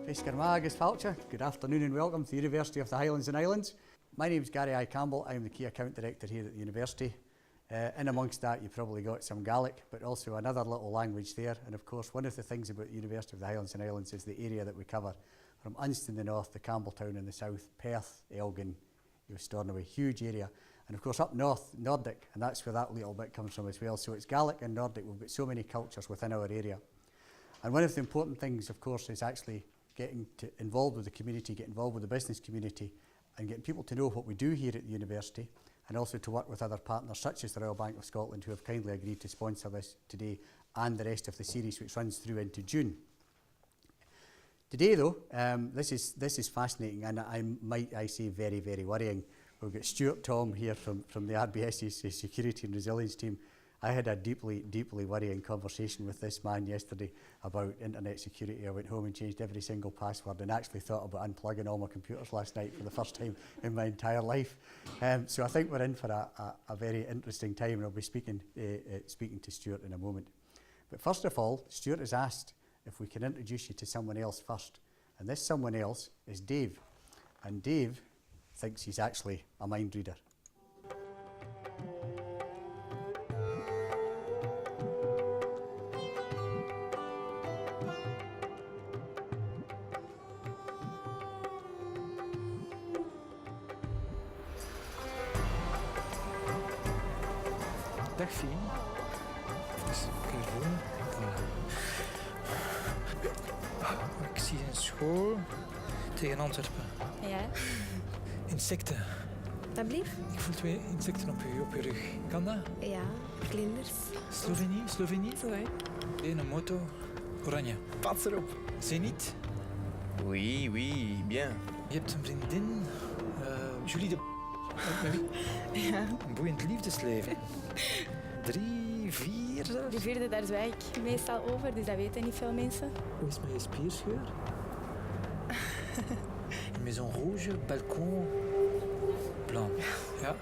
Pescarmag Falcha. Good afternoon and welcome to the University of the Highlands and Islands. My name is Gary I. Campbell. I'm the Key Account Director here at the University. In amongst that you've probably got some Gaelic, but also another little language there. And of course one of the things about the University of the Highlands and Islands is the area that we cover. From Unston in the north to Campbelltown in the south, Perth, Elgin, Stornoway, huge area. And of course up north, Nordic, and that's where that little bit comes from as well. So it's Gaelic and Nordic. We've got so many cultures within our area. And one of the important things, of course, is actually getting involved with the community, get involved with the business community, and getting people to know what we do here at the university, and also to work with other partners such as the Royal Bank of Scotland, who have kindly agreed to sponsor this today and the rest of the series, which runs through into June. Today, though, this is fascinating, and I say very, very worrying. We've got Stuart Thom here from the RBS's Security and Resilience team. I had a deeply, deeply worrying conversation with this man yesterday about internet security. I went home and changed every single password and actually thought about unplugging all my computers last night for the first time in my entire life. So I think we're in for a very interesting time, and I'll be speaking to Stuart in a moment. But first of all, Stuart has asked if we can introduce you to someone else first. And this someone else is Dave. And Dave thinks he's actually a mind reader. Dag Fien. Even voelen. Ik zie een school tegen Antwerpen. Ja. Insecten. Dat blieft? Ik voel 2 insecten op je rug. Kan dat? Ja, vlinders. Slovenie? Zo hè. Een moto. Oranje. Pats erop. Zenit. Oui, bien. Je hebt een vriendin. Julie de... Met wie? Ja. Een boeiend liefdesleven. 3, 4 zelfs. Die vierde, daar zwijg ik meestal over, dus dat weten niet veel mensen. Hoe is het met je spierscheur? Une maison rouge, balcon blanc. Ja.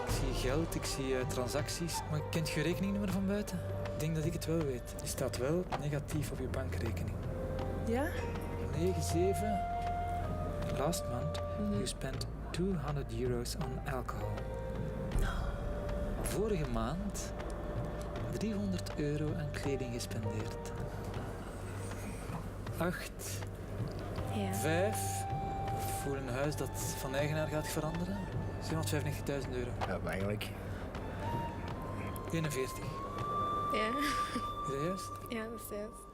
Ik zie geld, ik zie transacties. Maar kent je rekeningnummer van buiten? Ik denk dat ik het wel weet. Die staat wel negatief op je bankrekening. Ja? 97. Last month you spent €200 on alcohol. Vorige maand €300 aan kleding gespendeerd. 8. Ja. 5. Voor een huis dat van eigenaar gaat veranderen. €795.000. Ja, maar eigenlijk. 41. Ja. Is dat juist? Ja, dat is juist.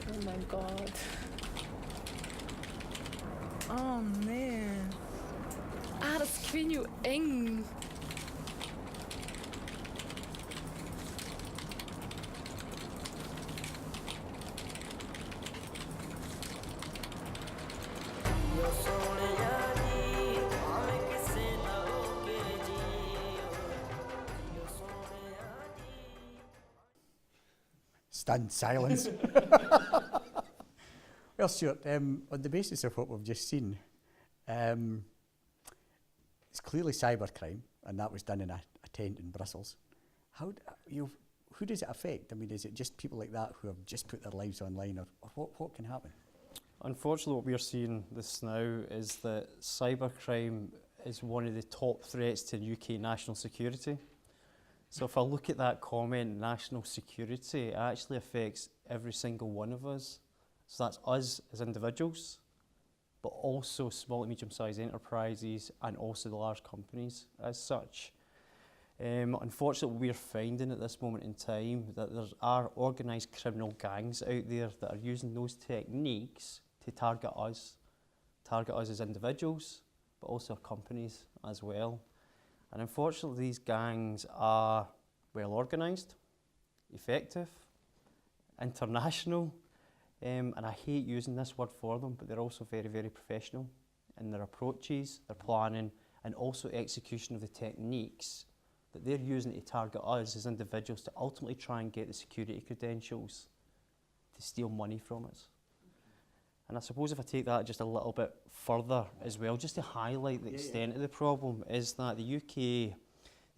Oh my god. Oh nee. Ah, dat is, ik weet niet hoe eng. Stunned silence. Well, Stuart, on the basis of what we've just seen, it's clearly cybercrime, and that was done in a tent in Brussels. Who does it affect? I mean, is it just people like that who have just put their lives online, or what can happen? Unfortunately, what we're seeing this now is that cybercrime is one of the top threats to UK national security. So if I look at that comment, national security, it actually affects every single one of us. So that's us as individuals, but also small and medium-sized enterprises and also the large companies as such. Unfortunately, we're finding at this moment in time that there are organised criminal gangs out there that are using those techniques to target us as individuals, but also companies as well. And unfortunately, these gangs are well organised, effective, international, and I hate using this word for them, but they're also very, very professional in their approaches, their planning, and also execution of the techniques that they're using to target us as individuals to ultimately try and get the security credentials to steal money from us. And I suppose if I take that just a little bit further as well, just to highlight the extent of the problem, is that the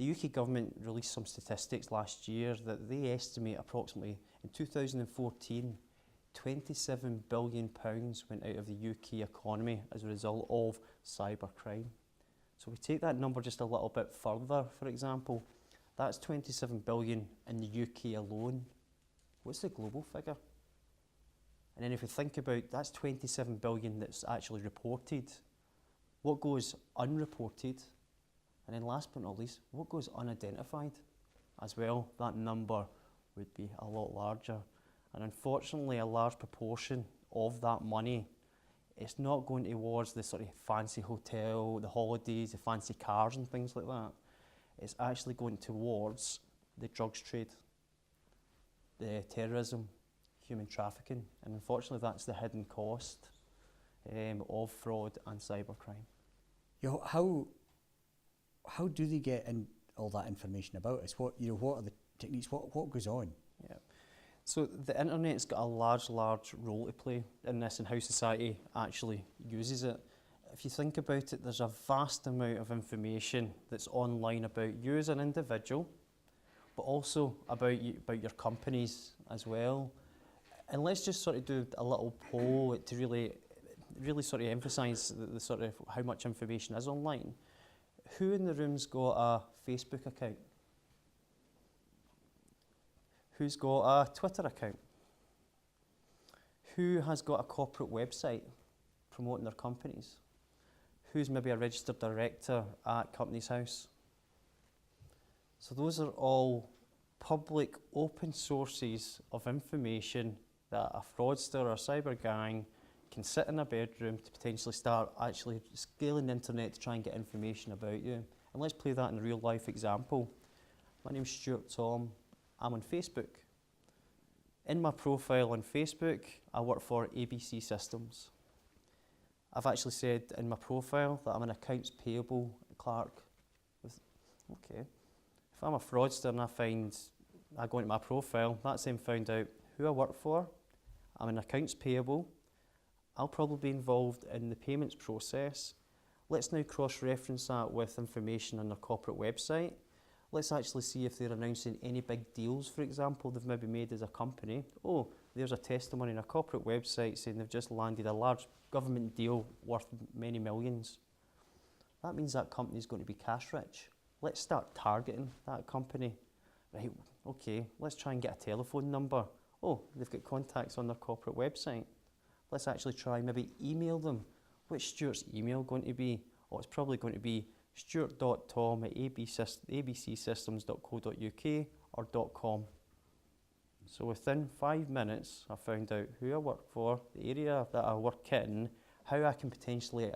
UK government released some statistics last year that they estimate approximately in 2014, £27 billion went out of the UK economy as a result of cybercrime. So we take that number just a little bit further, for example, that's 27 billion in the UK alone. What's the global figure? And then if we think about, that's 27 billion that's actually reported. What goes unreported? And then last but not least, what goes unidentified as well? That number would be a lot larger. And unfortunately, a large proportion of that money, it's not going towards the sort of fancy hotel, the holidays, the fancy cars and things like that. It's actually going towards the drugs trade, the terrorism, human trafficking, and unfortunately that's the hidden cost of fraud and cybercrime. You know, how do they get in all that information about us? What are the techniques? What goes on? Yeah. So the internet's got a large role to play in this and how society actually uses it. If you think about it, there's a vast amount of information that's online about you as an individual, but also about your companies as well. And let's just sort of do a little poll to really sort of emphasise the sort of how much information is online. Who in the room's got a Facebook account? Who's got a Twitter account? Who has got a corporate website promoting their companies? Who's maybe a registered director at Companies House? So those are all public, open sources of information that a fraudster or a cyber gang can sit in a bedroom to potentially start actually scaling the internet to try and get information about you. And let's play that in a real life example. My name's Stuart Tom. I'm on Facebook. In my profile on Facebook, I work for ABC Systems. I've actually said in my profile that I'm an accounts payable clerk. Okay. If I'm a fraudster and I go into my profile, that's then found out who I work for. I'm an accounts payable. I'll probably be involved in the payments process. Let's now cross-reference that with information on their corporate website. Let's actually see if they're announcing any big deals, for example, they've maybe made as a company. Oh, there's a testimony on a corporate website saying they've just landed a large government deal worth many millions. That means that company's going to be cash rich. Let's start targeting that company. Right, okay, let's try and get a telephone number. Oh, they've got contacts on their corporate website. Let's actually try maybe email them. What's Stuart's email going to be? Oh, it's probably going to be stuart.tom@abcsystems.co.uk or .com. So within 5 minutes, I found out who I work for, the area that I work in, how I can potentially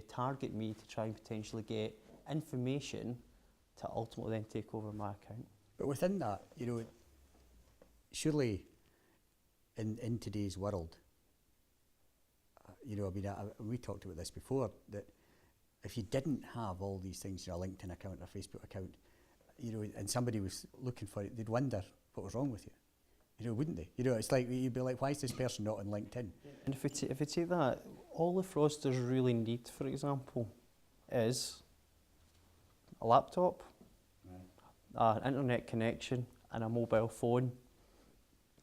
target me to try and potentially get information to ultimately then take over my account. But within that, surely in today's world, we talked about this before, that if you didn't have all these things, a LinkedIn account, a Facebook account, and somebody was looking for it, they'd wonder what was wrong with you. Wouldn't they? It's like, you'd be like, why is this person not on LinkedIn? And if we take that, all the fraudsters really need, for example, is a laptop, an internet connection, and a mobile phone.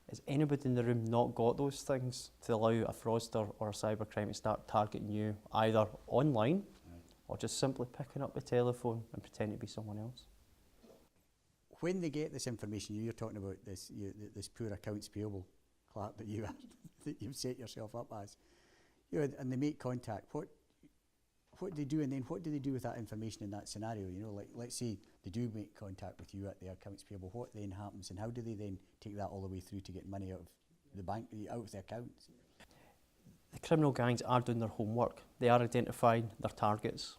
Has anybody in the room not got those things to allow a fraudster or a cybercrime to start targeting you either online or just simply picking up the telephone and pretending to be someone else? When they get this information, you're talking about this poor accounts payable clerk that you've set yourself up as, and they make contact. What do they do, and then what do they do with that information in that scenario? Like, let's say they do make contact with you at the accounts payable. What then happens, and how do they then take that all the way through to get money out of the bank, out of the accounts? The criminal gangs are doing their homework. They are identifying their targets.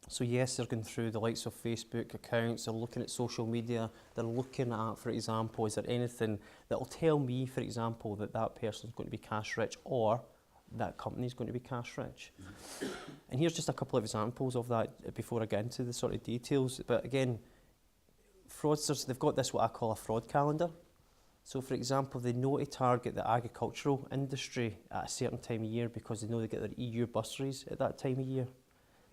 So yes, they're going through the likes of Facebook accounts, they're looking at social media, they're looking at, for example, is there anything that will tell me, for example, that that person's going to be cash rich or that company's going to be cash rich. And here's just a couple of examples of that before I get into the sort of details. But again, fraudsters, they've got this, what I call a fraud calendar. So for example, they know to target the agricultural industry at a certain time of year because they know they get their EU bursaries at that time of year.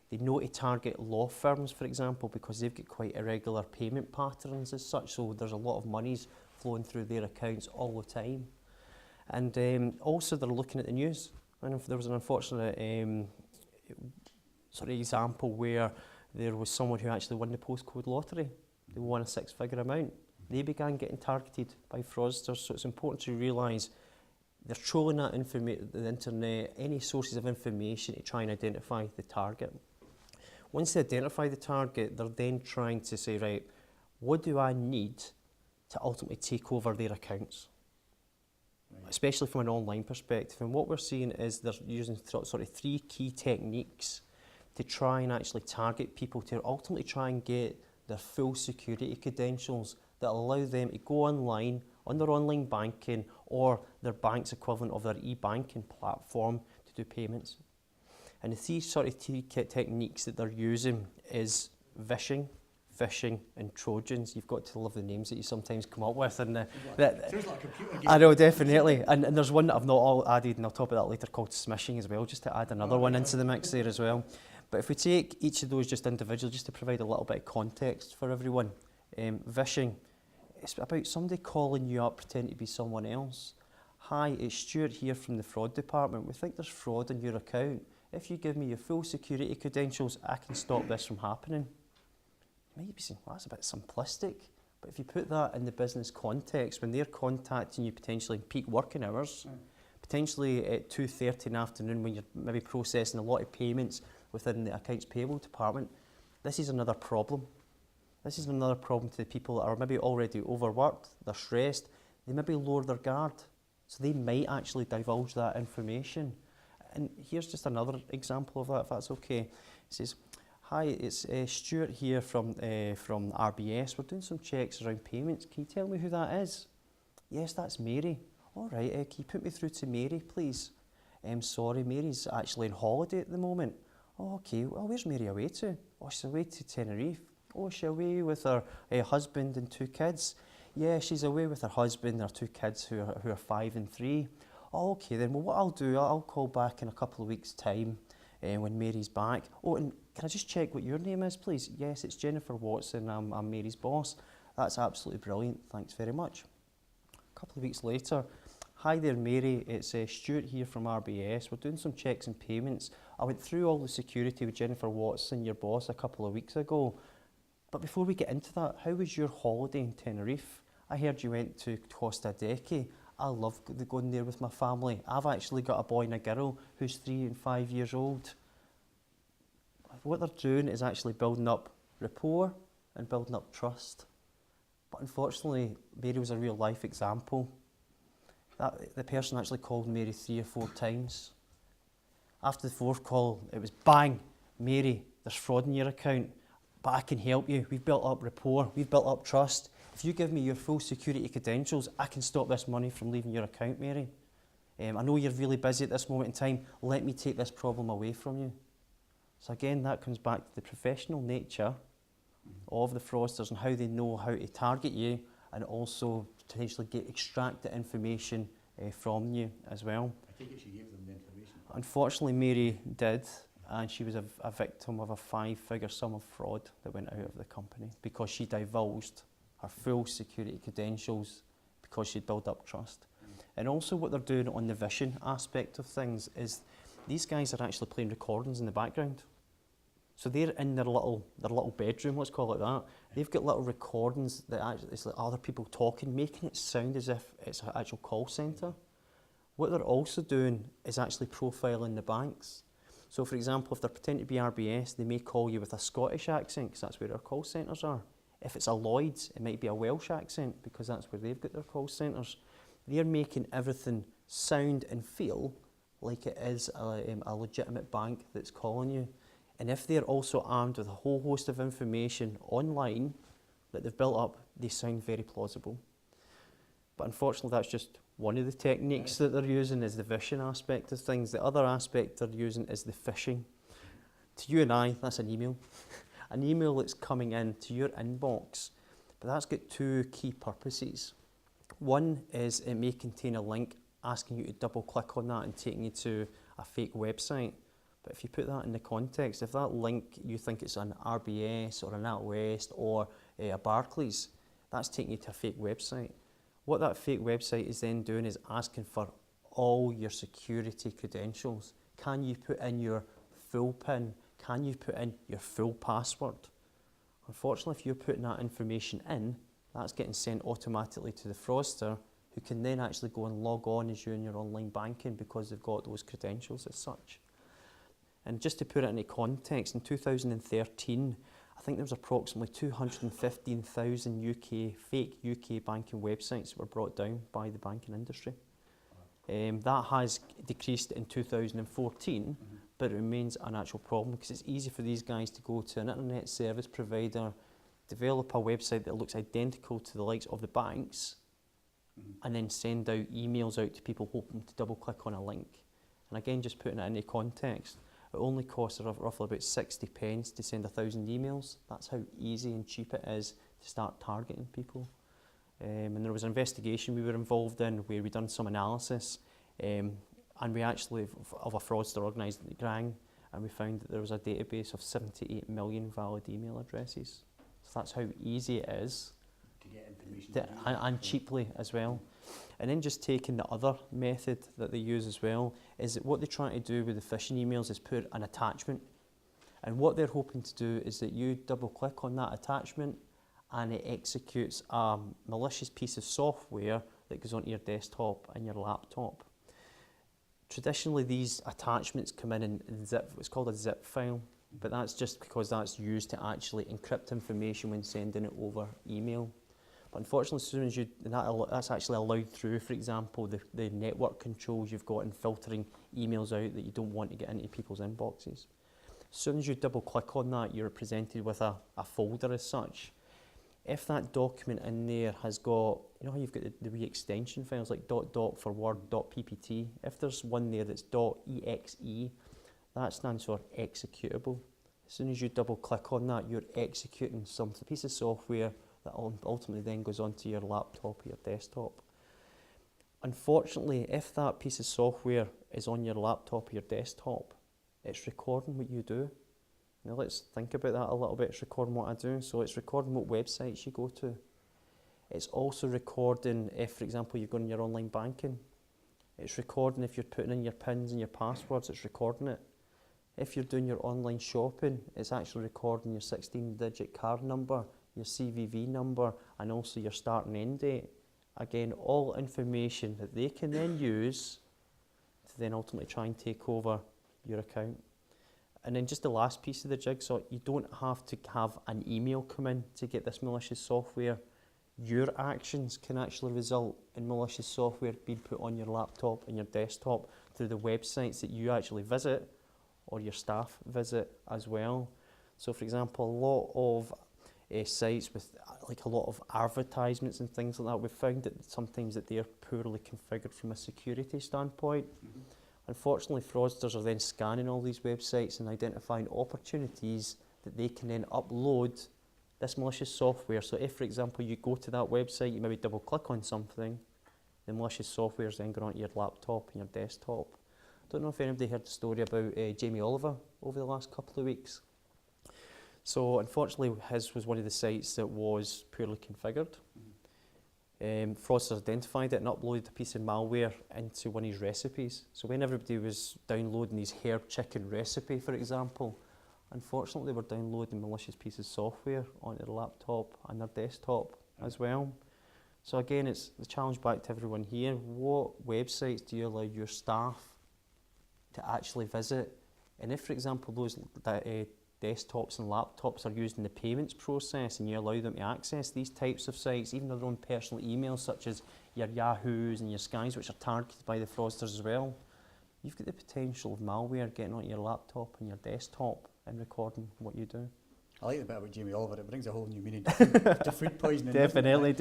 They know to target law firms, for example, because they've got quite irregular payment patterns as such, so there's a lot of monies flowing through their accounts all the time. And also they're looking at the news. And if there was an unfortunate sort of example where there was someone who actually won the postcode lottery. They won a 6-figure amount. They began getting targeted by fraudsters, so it's important to realise they're trolling that the internet, any sources of information to try and identify the target. Once they identify the target, they're then trying to say, right, what do I need to ultimately take over their accounts? Right. Especially from an online perspective. And what we're seeing is they're using sort of 3 key techniques to try and actually target people to ultimately try and get their full security credentials that allow them to go online on their online banking or their bank's equivalent of their e-banking platform to do payments. And the 3 sort of techniques that they're using is vishing, phishing and Trojans. You've got to love the names that you sometimes come up with. And Sounds like a computer game. I know, definitely. And there's one that I've not all added, and I'll talk about that later, called smishing as well, just to add another one into the mix there as well. But if we take each of those just individually, just to provide a little bit of context for everyone, vishing, it's about somebody calling you up pretending to be someone else. Hi, it's Stuart here from the fraud department. We think there's fraud in your account. If you give me your full security credentials, I can stop this from happening. You might be saying, well, that's a bit simplistic. But if you put that in the business context, when they're contacting you potentially in peak working hours, potentially at 2:30 in the afternoon when you're maybe processing a lot of payments within the accounts payable department, this is another problem. This is another problem to the people that are maybe already overworked, they're stressed, they maybe lower their guard. So they might actually divulge that information. And here's just another example of that, if that's okay. It says, hi, it's Stuart here from RBS. We're doing some checks around payments. Can you tell me who that is? Yes, that's Mary. All right, can you put me through to Mary, please? Sorry, Mary's actually on holiday at the moment. Oh, okay, well, where's Mary away to? Oh, she's away to Tenerife. Oh, she's away with her husband and 2 kids. Yeah, she's away with her husband and her 2 kids who are 5 and 3. Oh, okay then, well what I'll do, I'll call back in a couple of weeks' time when Mary's back. Oh, and can I just check what your name is, please? Yes, it's Jennifer Watson, I'm Mary's boss. That's absolutely brilliant, thanks very much. A couple of weeks later, hi there Mary, it's Stuart here from RBS. We're doing some checks and payments. I went through all the security with Jennifer Watson, your boss, a couple of weeks ago. But before we get into that, how was your holiday in Tenerife? I heard you went to Costa Deque. I love going there with my family. I've actually got a boy and a girl who's 3 and 5 years old. What they're doing is actually building up rapport and building up trust. But unfortunately, Mary was a real life example. The person actually called Mary 3 or 4 times. After the 4th call, it was bang, Mary, there's fraud in your account, but I can help you. We've built up rapport, we've built up trust. If you give me your full security credentials, I can stop this money from leaving your account, Mary. I know you're really busy at this moment in time. Let me take this problem away from you. So again, that comes back to the professional nature of the fraudsters and how they know how to target you and also potentially extract the information from you as well. I think she gave them the information. Unfortunately, Mary did, and she was a victim of a 5-figure sum of fraud that went out of the company because she divulged her full security credentials because she'd built up trust. And also what they're doing on the vision aspect of things is these guys are actually playing recordings in the background. So they're in their little bedroom, let's call it that. They've got little recordings that actually, it's like other people talking, making it sound as if it's an actual call centre. What they're also doing is actually profiling the banks. So for example, if they're pretending to be RBS, they may call you with a Scottish accent because that's where our call centres are. If it's a Lloyd's, it might be a Welsh accent because that's where they've got their call centres. They're making everything sound and feel like it is a legitimate bank that's calling you. And if they're also armed with a whole host of information online that they've built up, they sound very plausible. But unfortunately, that's just one of the techniques that they're using is the vishing aspect of things. The other aspect they're using is the phishing. To you and I, that's an email. An email that's coming in to your inbox, but that's got 2 key purposes. One is it may contain a link asking you to double click on that and taking you to a fake website. But if you put that in the context, if that link you think it's an RBS or an NatWest or a Barclays, that's taking you to a fake website. What that fake website is then doing is asking for all your security credentials. Can you put in your full PIN? Can you put in your full password? Unfortunately, if you're putting that information in, that's getting sent automatically to the fraudster, who can then actually go and log on as you in your online banking because they've got those credentials as such. And just to put it into context, in 2013, I think there was approximately 215,000 fake UK banking websites that were brought down by the banking industry. That has decreased in 2014, but it remains an actual problem because it's easy for these guys to go to an internet service provider, develop a website that looks identical to the likes of the banks, and then send out emails out to people hoping to double click on a link. And again, just putting it into context, it only costs roughly about 60 pence to send 1,000 emails. That's how easy and cheap it is to start targeting people. And there was an investigation we were involved in where we done some analysis, and we actually, of a fraudster organised at Grang, and we found that there was a database of 78 million valid email addresses. So that's how easy it is To get information. and cheaply as well. And then just taking the other method that they use as well is that what they try to do with the phishing emails is put an attachment. And what they're hoping to do is that you double click on that attachment and it executes a malicious piece of software that goes onto your desktop and your laptop. Traditionally, these attachments come in zip, it's called a zip file, but that's just because that's used to actually encrypt information when sending it over email. But unfortunately, as soon as that's actually allowed through, for example, the network controls you've got in filtering emails out that you don't want to get into people's inboxes. As soon as you double click on that, you're presented with a folder as such. If that document in there has got, you know how you've got the wee extension files like .doc for Word, .ppt, if there's one there that's .exe, that stands for executable. As soon as you double click on that, you're executing some piece of software that ultimately then goes onto your laptop or your desktop. Unfortunately, if that piece of software is on your laptop or your desktop, it's recording what you do. Now let's think about that a little bit. It's recording what I do. So it's recording what websites you go to. It's also recording if, for example, you've gone in your online banking. It's recording if you're putting in your PINs and your passwords, it's recording it. If you're doing your online shopping, it's actually recording your 16-digit card number, your CVV number, and also your start and end date. Again, all information that they can then use to then ultimately try and take over your account. And then just the last piece of the jigsaw, you don't have to have an email come in to get this malicious software. Your actions can actually result in malicious software being put on your laptop and your desktop through the websites that you actually visit or your staff visit as well. So for example, a lot of sites with like a lot of advertisements and things like that, we've found that sometimes that they're poorly configured from a security standpoint. Unfortunately, fraudsters are then scanning all these websites and identifying opportunities that they can then upload this malicious software. So if, for example, you go to that website, you maybe double click on something, the malicious software is then going onto your laptop and your desktop. I don't know if anybody heard the story about Jamie Oliver over the last couple of weeks. So unfortunately, his was one of the sites that was poorly configured. Fraudsters identified it and uploaded a piece of malware into one of his recipes. So when everybody was downloading his herb chicken recipe, for example, unfortunately they were downloading malicious pieces of software onto their laptop and their desktop as well. So again, it's the challenge back to everyone here. What websites do you allow your staff to actually visit? And if, for example, those desktops and laptops are used in the payments process and you allow them to access these types of sites, even their own personal emails such as your Yahoos and your Skys, which are targeted by the fraudsters as well, you've got the potential of malware getting onto your laptop and your desktop and recording what you do. I like the bit about Jamie Oliver, it brings a whole new meaning to food poisoning. Definitely.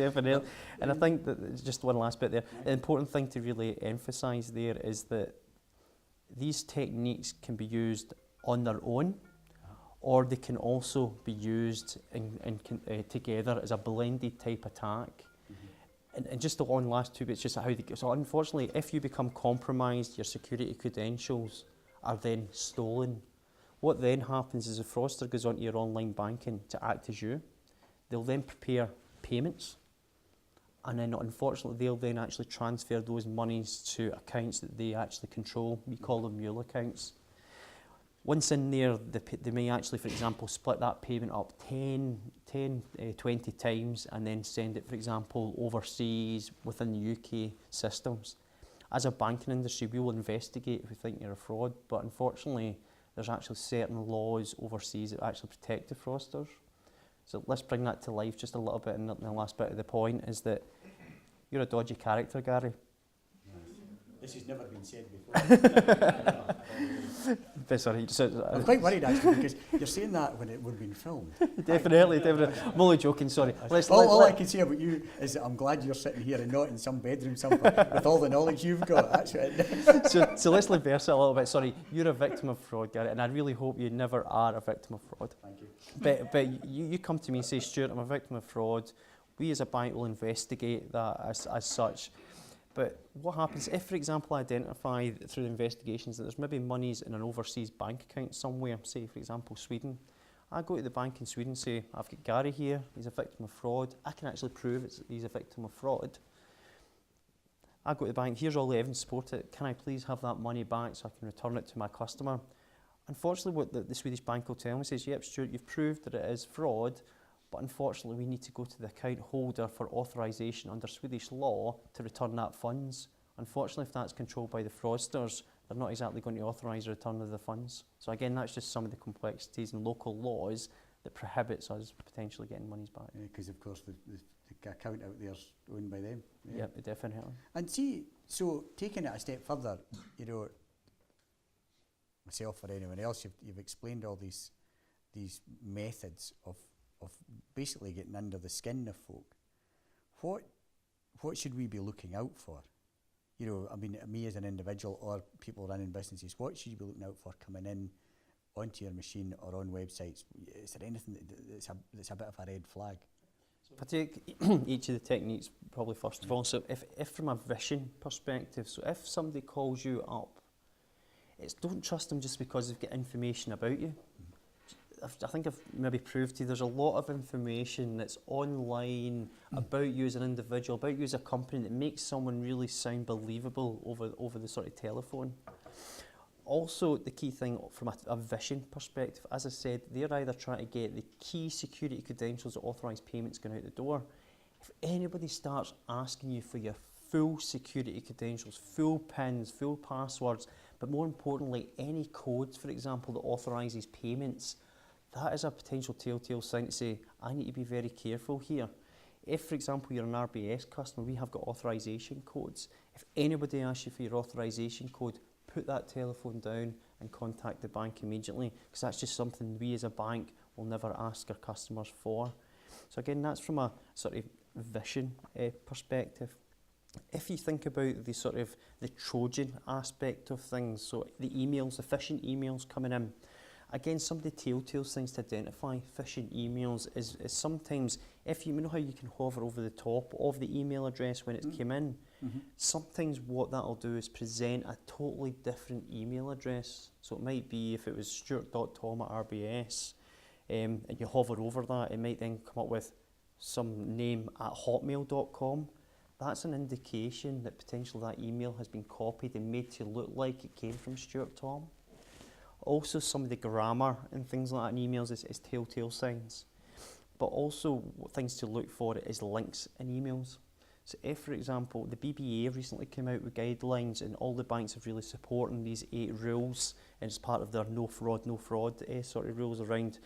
And I think that just one last bit there, the important thing to really emphasise there is that these techniques can be used on their own, or they can also be used together as a blended type attack. And just the one last two bits, just how they go. So unfortunately, if you become compromised, your security credentials are then stolen. What then happens is the fraudster goes onto your online banking to act as you. They'll then prepare payments, and then unfortunately they'll then actually transfer those monies to accounts that they actually control. We call them mule accounts. Once in there, they may actually, for example, split that payment up 20 times and then send it, for example, overseas within the UK systems. As a banking industry, we will investigate if we think you're a fraud, but unfortunately, there's actually certain laws overseas that actually protect the fraudsters. So let's bring that to life just a little bit, and the last bit of the point is that you're a dodgy character, Gary. This has never been said before. Sorry, I'm quite worried actually because you're saying that when it would have been filmed. definitely. I'm only joking, sorry. All I can say about you is that I'm glad you're sitting here and not in some bedroom somewhere with all the knowledge you've got. That's it. so let's reverse it a little bit. Sorry, you're a victim of fraud, Gary, and I really hope you never are a victim of fraud. Thank you. But you come to me and say, Stuart, I'm a victim of fraud. We as a bank will investigate that as such. But what happens if, for example, I identify through the investigations that there's maybe monies in an overseas bank account somewhere, say, for example, Sweden. I go to the bank in Sweden and say, I've got Gary here, he's a victim of fraud. I can actually prove he's a victim of fraud. I go to the bank, here's all the evidence to support it. Can I please have that money back so I can return it to my customer? Unfortunately, what the Swedish bank will tell me is, yep, Stuart, you've proved that it is fraud, but unfortunately we need to go to the account holder for authorisation under Swedish law to return that funds. Unfortunately, if that's controlled by the fraudsters, they're not exactly going to authorise the return of the funds. So again, that's just some of the complexities in local laws that prohibits us potentially getting monies back. Because of course the account out there is owned by them. Yeah, definitely. And see, so taking it a step further, you know, myself or anyone else, you've explained all these methods of basically getting under the skin of folk. What should we be looking out for? You know, I mean, me as an individual or people running businesses, what should you be looking out for coming in onto your machine or on websites? Is there anything that's a bit of a red flag? If I take each of the techniques probably first of all, so if from a vision perspective, so if somebody calls you up, don't trust them just because they've got information about you. I think I've maybe proved to you there's a lot of information that's online about you as an individual, about you as a company that makes someone really sound believable over the sort of telephone. Also, the key thing from a vision perspective, as I said, they're either trying to get the key security credentials or authorised payments going out the door. If anybody starts asking you for your full security credentials, full PINs, full passwords, but more importantly, any codes, for example, that authorises payments, that is a potential telltale sign to say, I need to be very careful here. If, for example, you're an RBS customer, we have got authorisation codes. If anybody asks you for your authorisation code, put that telephone down and contact the bank immediately, because that's just something we as a bank will never ask our customers for. So again, that's from a sort of vision perspective. If you think about the sort of the Trojan aspect of things, so the emails, the phishing emails coming in, again, some of the telltale things to identify phishing emails is sometimes, if you know how you can hover over the top of the email address when it's came in, sometimes what that'll do is present a totally different email address. So it might be if it was stuart.tom@rbs, and you hover over that, it might then come up with some name at hotmail.com. That's an indication that potentially that email has been copied and made to look like it came from Stuart Tom. Also, some of the grammar and things like that in emails is telltale signs. But also, things to look for is links in emails. So if, for example, the BBA recently came out with guidelines and all the banks have really supporting these 8 rules, and it's part of their no fraud sort of rules around,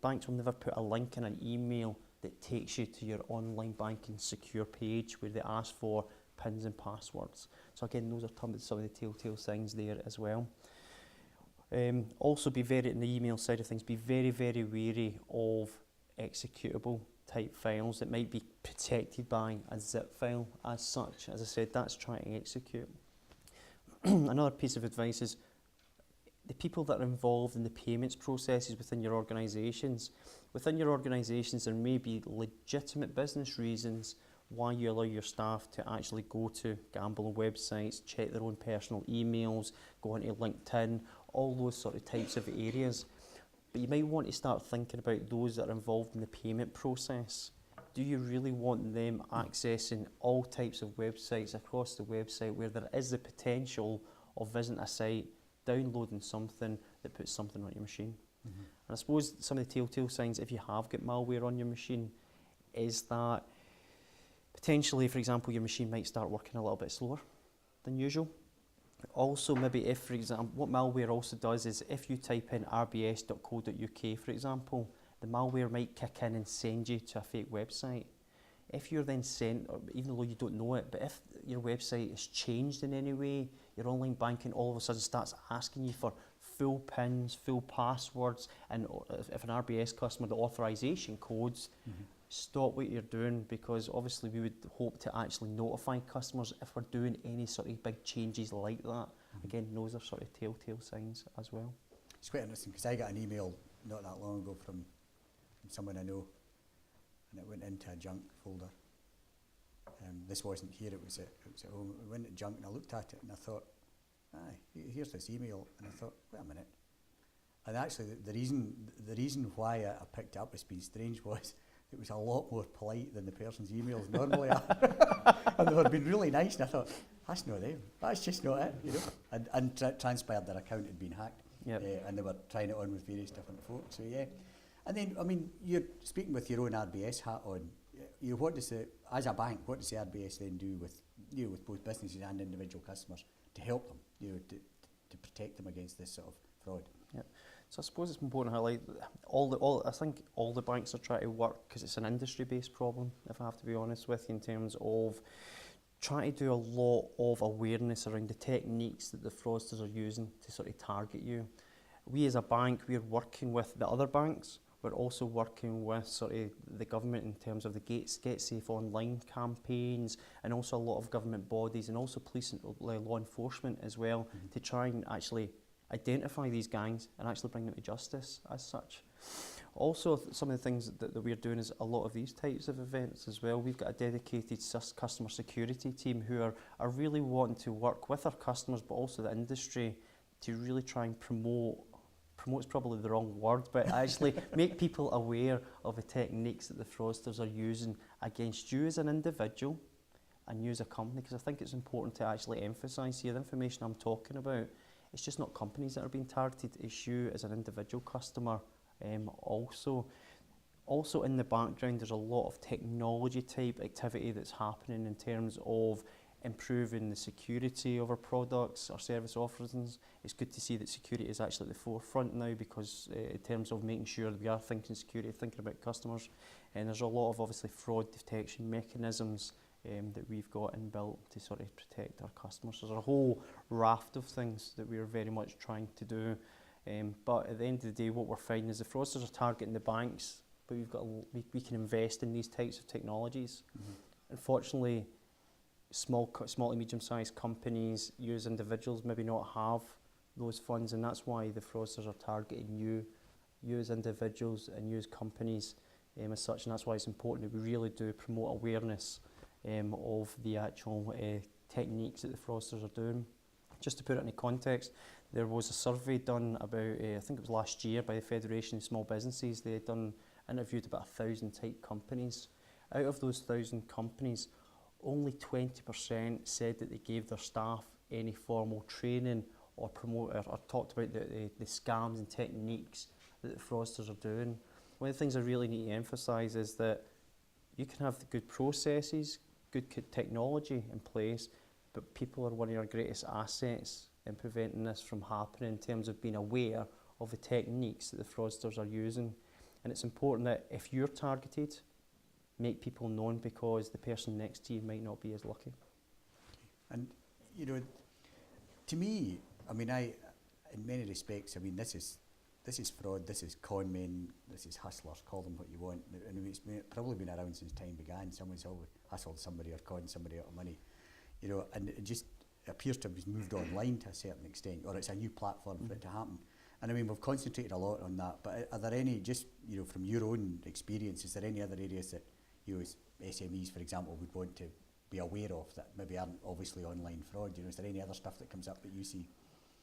banks will never put a link in an email that takes you to your online banking secure page where they ask for PINs and passwords. So again, those are some of the telltale signs there as well. Also be very, in the email side of things, be very, very wary of executable type files that might be protected by a zip file as such. As I said, that's trying to execute. Another piece of advice is the people that are involved in the payments processes within your organisations. Within your organisations, there may be legitimate business reasons why you allow your staff to actually go to gambling websites, check their own personal emails, go onto LinkedIn, all those sort of types of areas. But you might want to start thinking about those that are involved in the payment process. Do you really want them accessing all types of websites across the website where there is the potential of visiting a site, downloading something that puts something on your machine? Mm-hmm. And I suppose some of the telltale signs, if you have got malware on your machine, is that potentially, for example, your machine might start working a little bit slower than usual. Also, maybe if, for example, what malware also does is if you type in rbs.co.uk, for example, the malware might kick in and send you to a fake website. If you're then sent, or even though you don't know it, but if your website is changed in any way, your online banking all of a sudden starts asking you for full PINs, full passwords, and if an RBS customer, the authorization codes, stop what you're doing, because obviously we would hope to actually notify customers if we're doing any sort of big changes like that. Again, those are sort of telltale signs as well. It's quite interesting because I got an email not that long ago from someone I know, and it went into a junk folder. This wasn't here, it was at home. It went to junk, and I looked at it and I thought, here's this email, and I thought, wait a minute. And actually the reason why I picked it up as being strange was it was a lot more polite than the person's emails normally are. And they were being really nice, and I thought, that's not them, that's just not it, you know. And transpired their account had been hacked. Yep. And they were trying it on with various different folks, so yeah. And then, I mean, you're speaking with your own RBS hat on. You know, what does as a bank, what does the RBS then do with, you know, with both businesses and individual customers to help them, you know, to protect them against this sort of fraud? Yep. So I suppose it's important to highlight I think all the banks are trying to work, because it's an industry-based problem, if I have to be honest with you, in terms of trying to do a lot of awareness around the techniques that the fraudsters are using to sort of target you. We as a bank, we're working with the other banks. We're also working with sort of the government in terms of the Get Safe Online campaigns, and also a lot of government bodies, and also police and law enforcement as well, to try and actually identify these gangs and actually bring them to justice as such. Also, some of the things that we're doing is a lot of these types of events as well. We've got a dedicated customer security team who are really wanting to work with our customers, but also the industry, to really try and promote's probably the wrong word, but actually make people aware of the techniques that the fraudsters are using against you as an individual and you as a company, because I think it's important to actually emphasise here the information I'm talking about. It's just not companies that are being targeted, it's you as an individual customer. Also in the background, there's a lot of technology type activity that's happening in terms of improving the security of our products, our service offerings. It's good to see that security is actually at the forefront now, because in terms of making sure that we are thinking security, thinking about customers, and there's a lot of obviously fraud detection mechanisms that we've got inbuilt to sort of protect our customers. There's a whole raft of things that we are very much trying to do, but at the end of the day, what we're finding is the fraudsters are targeting the banks, but we can invest in these types of technologies. Unfortunately, small to medium-sized companies, you as individuals maybe not have those funds, and that's why the fraudsters are targeting you as individuals and you as companies as such, and that's why it's important that we really do promote awareness of the actual techniques that the fraudsters are doing. Just to put it into context, there was a survey done about, I think it was last year, by the Federation of Small Businesses. They had interviewed about 1,000 type companies. Out of those 1,000 companies, only 20% said that they gave their staff any formal training or talked about the scams and techniques that the fraudsters are doing. One of the things I really need to emphasise is that you can have the good processes, good technology in place, but people are one of your greatest assets in preventing this from happening, in terms of being aware of the techniques that the fraudsters are using. And it's important that if you're targeted, make people known, because the person next to you might not be as lucky. And, you know, to me, I mean, in many respects, I mean, this is fraud, this is con men, this is hustlers, call them what you want. And it's probably been around since time began. Someone's always hustled somebody or conned somebody out of money, you know, and it just appears to have moved online to a certain extent, or it's a new platform for it to happen. And I mean, we've concentrated a lot on that, but are there any, just, you know, from your own experience, is there any other areas that you as SMEs, for example, would want to be aware of that maybe aren't obviously online fraud? You know, is there any other stuff that comes up that you see?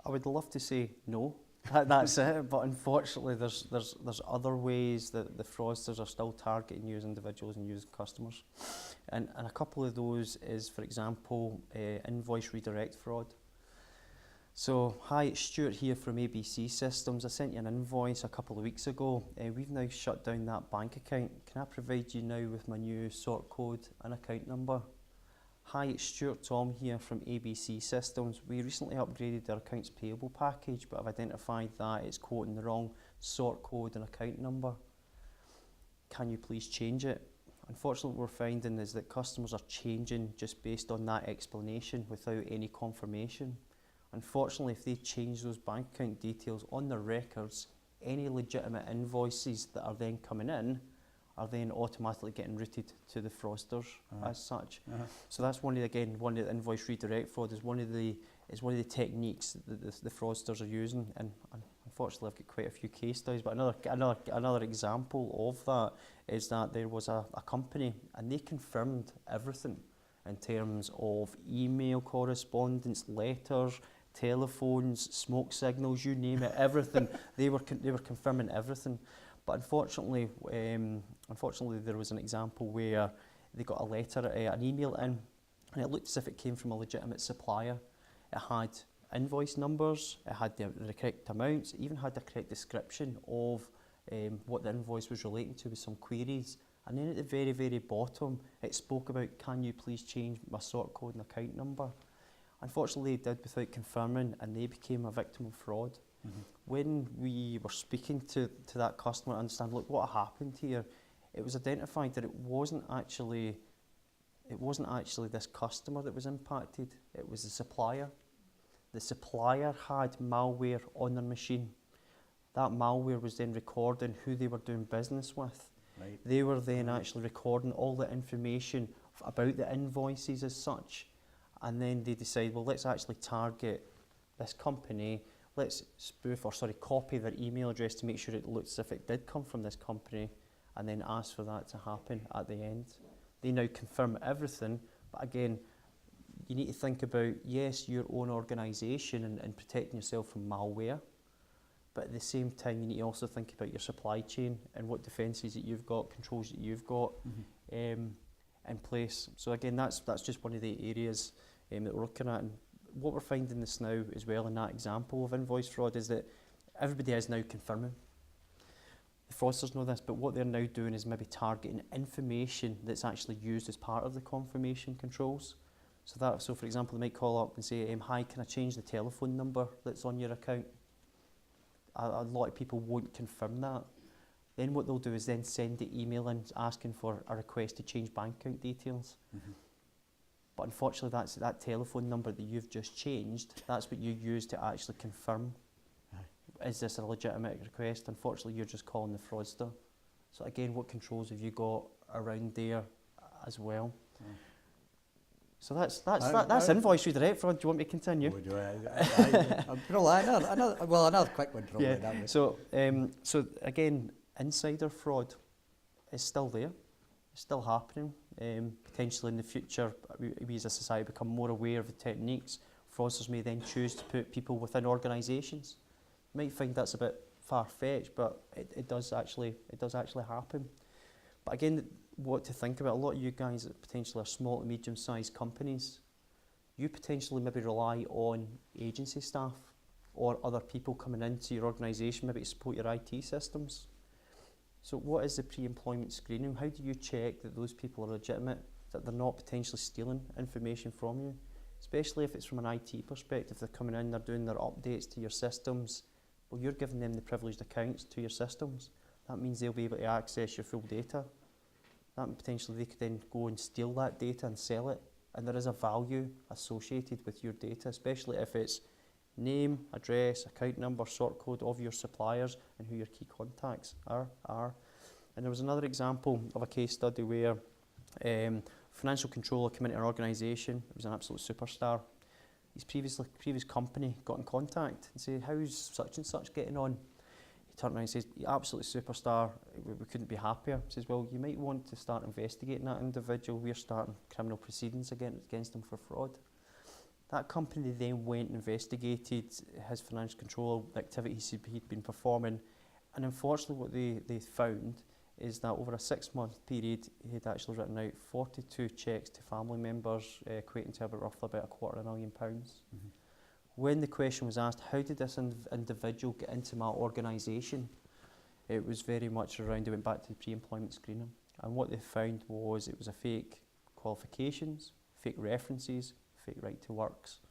I would love to say no. That's it. But unfortunately, there's other ways that the fraudsters are still targeting you as individuals and you as customers. And a couple of those is, for example, invoice redirect fraud. So, hi, it's Stuart here from ABC Systems. I sent you an invoice a couple of weeks ago. We've now shut down that bank account. Can I provide you now with my new sort code and account number? Hi, it's Stuart Tom here from ABC Systems. We recently upgraded our accounts payable package, but I've identified that it's quoting the wrong sort code and account number. Can you please change it? Unfortunately, what we're finding is that customers are changing just based on that explanation without any confirmation. Unfortunately, if they change those bank account details on their records, any legitimate invoices that are then coming in are then automatically getting routed to the fraudsters as such. So that's one of the invoice redirect fraud is one of the techniques that the fraudsters are using, and unfortunately I've got quite a few case studies. But another example of that is that there was a company and they confirmed everything in terms of email correspondence, letters, telephones, smoke signals, you name it, everything. They were confirming everything. But unfortunately, there was an example where they got a letter, an email in, and it looked as if it came from a legitimate supplier. It had invoice numbers, it had the correct amounts, it even had the correct description of what the invoice was relating to with some queries. And then at the very, very bottom, it spoke about, can you please change my sort code and account number? Unfortunately, they did without confirming, and they became a victim of fraud. When we were speaking to that customer to understand, look, what happened here, it was identified that it wasn't actually this customer that was impacted, it was the supplier. The supplier had malware on their machine. That malware was then recording who they were doing business with. Right. They were then actually recording all the information about the invoices as such, and then they decide, well, let's actually target this company. Let's copy their email address to make sure it looks as if it did come from this company, and then ask for that to happen at the end. They now confirm everything, but again, you need to think about, yes, your own organisation and protecting yourself from malware, but at the same time, you need to also think about your supply chain and what defences that you've got, controls that you've got in place. So again, that's just one of the areas that we're looking at. And what we're finding this now as well in that example of invoice fraud is that everybody is now confirming. The fraudsters know this, but what they're now doing is maybe targeting information that's actually used as part of the confirmation controls. So for example, they might call up and say, hi, can I change the telephone number that's on your account? A lot of people won't confirm that. Then what they'll do is then send the email in asking for a request to change bank account details. But unfortunately, that's that telephone number that you've just changed, that's what you use to actually confirm, is this a legitimate request? Unfortunately, you're just calling the fraudster. So again, what controls have you got around there as well? So that's invoice redirect fraud. Do you want me to continue? Another quick one probably. Yeah. So again, insider fraud is still there. It's still happening. Potentially in the future, we as a society become more aware of the techniques. Fraudsters may then choose to put people within organisations. You might find that's a bit far-fetched, but it does actually happen. But again, what to think about, a lot of you guys that potentially are small to medium-sized companies, you potentially maybe rely on agency staff or other people coming into your organisation maybe to support your IT systems. So what is the pre-employment screening? How do you check that those people are legitimate, that they're not potentially stealing information from you? Especially if it's from an IT perspective, they're coming in, they're doing their updates to your systems. Well, you're giving them the privileged accounts to your systems. That means they'll be able to access your full data. That potentially they could then go and steal that data and sell it. And there is a value associated with your data, especially if it's name, address, account number, sort code of your suppliers and who your key contacts are. And there was another example of a case study where financial controller came into an organisation. It was an absolute superstar. His previous company got in contact and said, how's such and such getting on? He He turned around and says, "You're absolute superstar, we couldn't be happier." He says, "Well, you might want to start investigating that individual. We're starting criminal proceedings against him for fraud." That company then went and investigated his financial control activities he'd been performing, and unfortunately what they found is that over a 6-month period he had actually written out 42 cheques to family members, equating to roughly about £250,000. When the question was asked, how did this individual get into my organisation, it was very much around, it went back to the pre-employment screening. And what they found was it was a fake qualifications, fake references, fake right to works.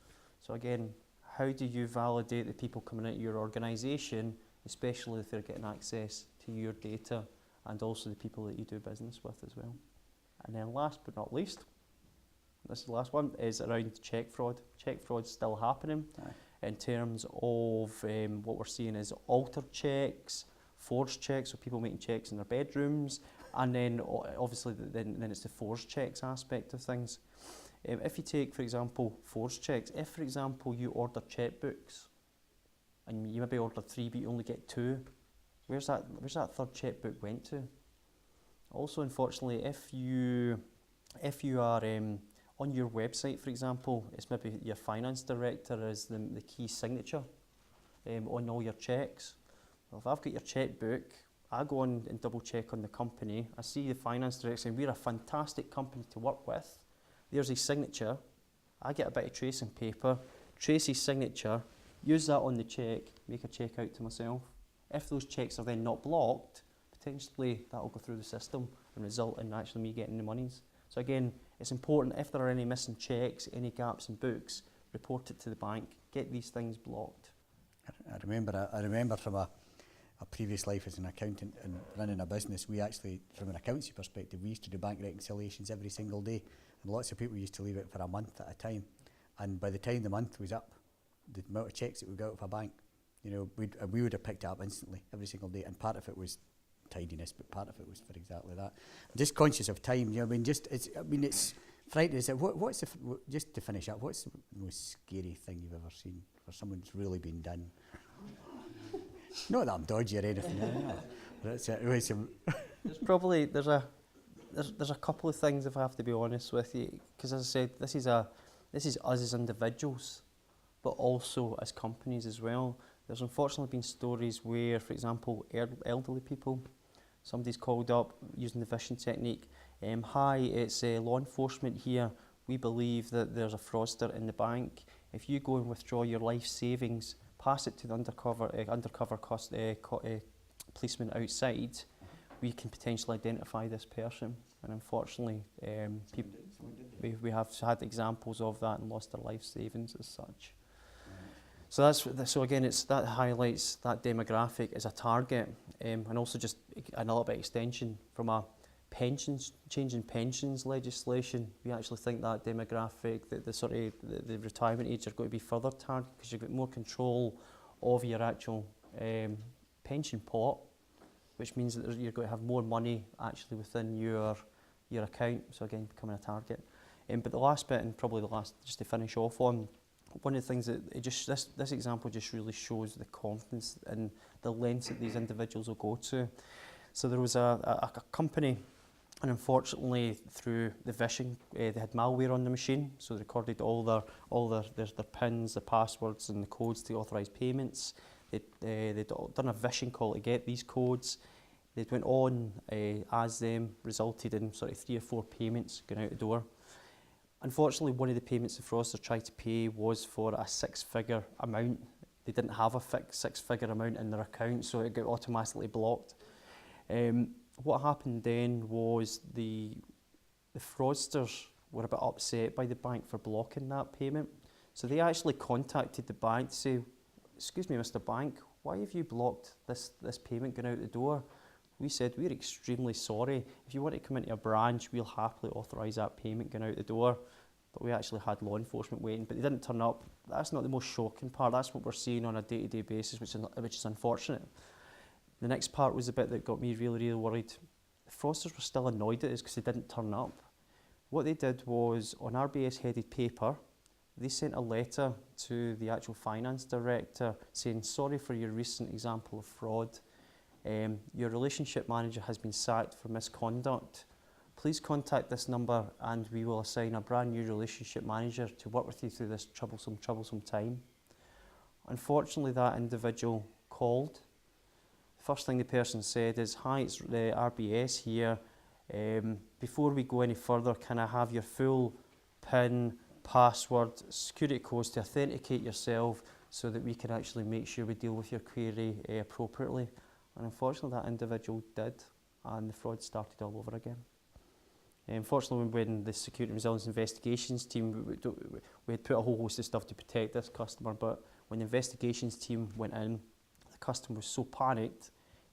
So again, how do you validate the people coming into your organisation, especially if they're getting access to your data and also the people that you do business with as well? And then last but not least, this is the last one, is around cheque fraud. Cheque fraud's still happening. In terms of what we're seeing is altered cheques, forged cheques, so people making cheques in their bedrooms, and then obviously then it's the forged cheques aspect of things. If you take, for example, forged cheques, if, for example, you order chequebooks and you maybe ordered 3 but you only get 2, where's that third chequebook went to? Also, unfortunately, if you are on your website, for example, it's maybe your finance director is the key signature on all your cheques. Well, if I've got your chequebook, I go on and double check on the company. I see the finance director saying, "We're a fantastic company to work with." There's his signature. I get a bit of tracing paper, trace his signature, use that on the cheque, make a cheque out to myself. If those cheques are then not blocked, potentially that will go through the system and result in actually me getting the monies. So again, it's important, if there are any missing cheques, any gaps in books, report it to the bank, get these things blocked. I remember from a previous life as an accountant and running a business, we actually, from an accountancy perspective, we used to do bank reconciliations every single day, and lots of people used to leave it for a month at a time. And by the time the month was up, the amount of cheques that we got out of a bank, you know, we would have picked it up instantly every single day, and part of it was tidiness, but part of it was for exactly that. I'm just conscious of time, you know. It's frightening. Just to finish up, what's the most scary thing you've ever seen for someone who's really been done? Not that I'm dodgy or anything. No. There's a couple of things, if I have to be honest with you, because as I said, this is us as individuals, but also as companies as well. There's unfortunately been stories where, for example, elderly people, somebody's called up using the phishing technique. "Hi, it's law enforcement here. We believe that there's a fraudster in the bank. If you go and withdraw your life savings, pass it to the undercover policeman outside, we can potentially identify this person." And unfortunately, we have had examples of that and lost their life savings as such. So again, that highlights that demographic as a target, and also just a little bit extension from a change in pensions legislation. We actually think that demographic, the retirement age, are going to be further targeted because you've got more control of your actual pension pot, which means that you're going to have more money actually within your account. So again, becoming a target. But the last bit, and probably the last, just to finish off on, one of the things that this example just really shows the confidence and the lengths that these individuals will go to. So there was a company, and unfortunately through the phishing, they had malware on the machine, so they recorded all their PINs, the passwords and the codes to authorise payments. They'd done a phishing call to get these codes. They went on as them, resulted in sort of 3 or 4 payments going out the door. Unfortunately, one of the payments the fraudster tried to pay was for a 6-figure amount. They didn't have a fixed 6-figure amount in their account, so it got automatically blocked. What happened then was the fraudsters were a bit upset by the bank for blocking that payment. So they actually contacted the bank to say, "Excuse me, Mr. Bank, why have you blocked this payment going out the door?" We said, "We're extremely sorry. If you want to come into a branch, we'll happily authorise that payment going out the door." But we actually had law enforcement waiting, but they didn't turn up. That's not the most shocking part. That's what we're seeing on a day-to-day basis, which is unfortunate. The next part was the bit that got me really, really worried. The fraudsters were still annoyed at us because they didn't turn up. What they did was, on RBS-headed paper, they sent a letter to the actual finance director saying, "Sorry for your recent example of fraud. Your relationship manager has been sacked for misconduct. Please contact this number and we will assign a brand new relationship manager to work with you through this troublesome time. Unfortunately, that individual called. The first thing the person said is, "Hi, it's the RBS here. Before we go any further, can I have your full PIN, password, security codes to authenticate yourself so that we can actually make sure we deal with your query appropriately?" And unfortunately, that individual did, and the fraud started all over again. Unfortunately, when the Security and Resilience Investigations team, we had put a whole host of stuff to protect this customer, but when the investigations team went in, the customer was so panicked,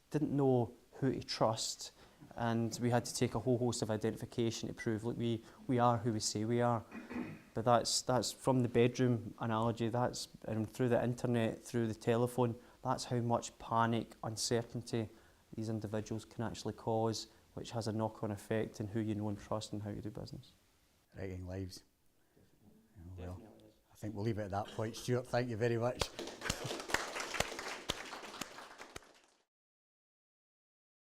didn't know who to trust, and we had to take a whole host of identification to prove, look, we are who we say we are. But that's from the bedroom analogy, that's through the internet, through the telephone, that's how much panic, uncertainty these individuals can actually cause, which has a knock-on effect in who you know and trust and how you do business. Writing lives. Well, I think we'll leave it at that point. Stuart, thank you very much.